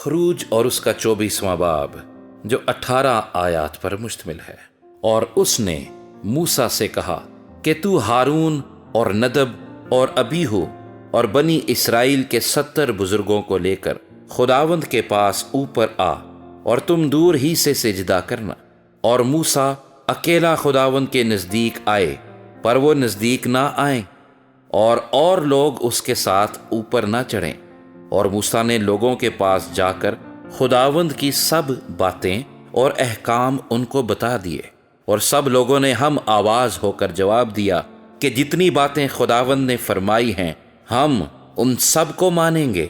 خروج اور اس کا 24واں باب جو 18 آیات پر مشتمل ہے۔ اور اس نے موسیٰ سے کہا کہ تو ہارون اور ندب اور ابیہو اور بنی اسرائیل کے 70 بزرگوں کو لے کر خداوند کے پاس اوپر آ، اور تم دور ہی سے سجدہ کرنا۔ اور موسیٰ اکیلا خداوند کے نزدیک آئے، پر وہ نزدیک نہ آئیں، اور لوگ اس کے ساتھ اوپر نہ چڑھیں۔ اور موسیٰ نے لوگوں کے پاس جا کر خداوند کی سب باتیں اور احکام ان کو بتا دیے، اور سب لوگوں نے ہم آواز ہو کر جواب دیا کہ جتنی باتیں خداوند نے فرمائی ہیں ہم ان سب کو مانیں گے۔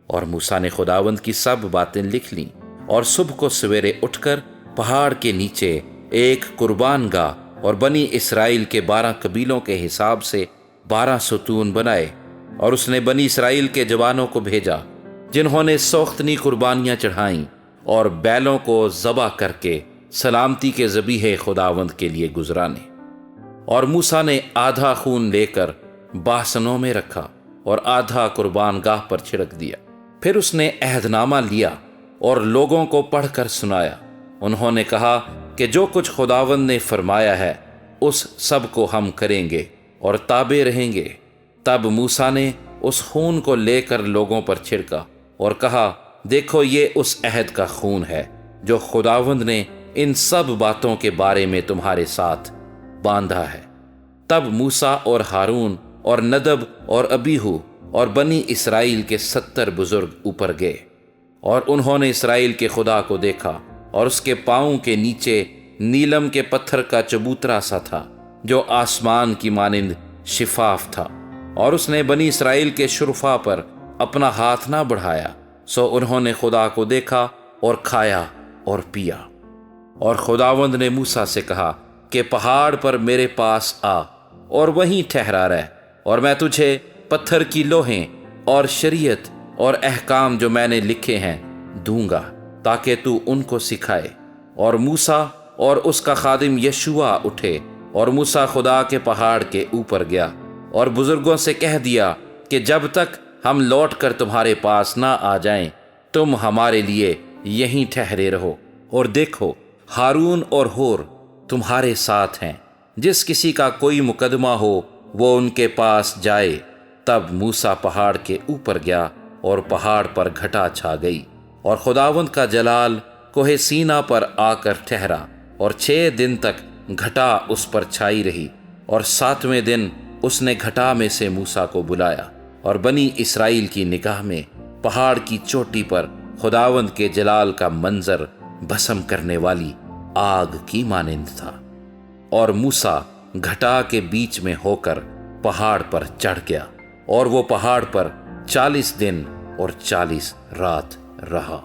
اور موسیٰ نے خداوند کی سب باتیں لکھ لیں، اور صبح کو سویرے اٹھ کر پہاڑ کے نیچے ایک قربان گاہ اور بنی اسرائیل کے 12 قبیلوں کے حساب سے 12 ستون بنائے۔ اور اس نے بنی اسرائیل کے جوانوں کو بھیجا جنہوں نے سوختنی قربانیاں چڑھائیں اور بیلوں کو ذبح کر کے سلامتی کے ذبیحے خداوند کے لیے گزرانے۔ اور موسیٰ نے آدھا خون لے کر باسنوں میں رکھا اور آدھا قربان گاہ پر چھڑک دیا۔ پھر اس نے عہد نامہ لیا اور لوگوں کو پڑھ کر سنایا۔ انہوں نے کہا کہ جو کچھ خداوند نے فرمایا ہے اس سب کو ہم کریں گے اور تابع رہیں گے۔ تب موسیٰ نے اس خون کو لے کر لوگوں پر چھڑکا اور کہا، دیکھو یہ اس عہد کا خون ہے جو خداوند نے ان سب باتوں کے بارے میں تمہارے ساتھ باندھا ہے۔ تب موسیٰ اور ہارون اور ندب اور ابیہو اور بنی اسرائیل کے 70 بزرگ اوپر گئے، اور انہوں نے اسرائیل کے خدا کو دیکھا، اور اس کے پاؤں کے نیچے نیلم کے پتھر کا چبوترا سا تھا جو آسمان کی مانند شفاف تھا۔ اور اس نے بنی اسرائیل کے شرفاء پر اپنا ہاتھ نہ بڑھایا، سو انہوں نے خدا کو دیکھا اور کھایا اور پیا۔ اور خداوند نے موسیٰ سے کہا کہ پہاڑ پر میرے پاس آ اور وہیں ٹھہرا رہ، اور میں تجھے پتھر کی لوحیں اور شریعت اور احکام جو میں نے لکھے ہیں دوں گا تاکہ تو ان کو سکھائے۔ اور موسیٰ اور اس کا خادم یشوع اٹھے، اور موسیٰ خدا کے پہاڑ کے اوپر گیا اور بزرگوں سے کہہ دیا کہ جب تک ہم لوٹ کر تمہارے پاس نہ آ جائیں تم ہمارے لیے یہیں ٹھہرے رہو۔ اور دیکھو ہارون اور ہور تمہارے ساتھ ہیں، جس کسی کا کوئی مقدمہ ہو وہ ان کے پاس جائے۔ تب موسیٰ پہاڑ کے اوپر گیا اور پہاڑ پر گھٹا چھا گئی، اور خداوند کا جلال کوہ سینا پر آ کر ٹھہرا، اور 6 دن تک گھٹا اس پر چھائی رہی۔ اور 7ویں دن اس نے گھٹا میں سے موسیٰ کو بلایا، اور بنی اسرائیل کی نگاہ میں پہاڑ کی چوٹی پر خداوند کے جلال کا منظر بھسم کرنے والی آگ کی مانند تھا۔ اور موسیٰ گھٹا کے بیچ میں ہو کر پہاڑ پر چڑھ گیا، اور وہ پہاڑ پر 40 دن اور 40 رات رہا۔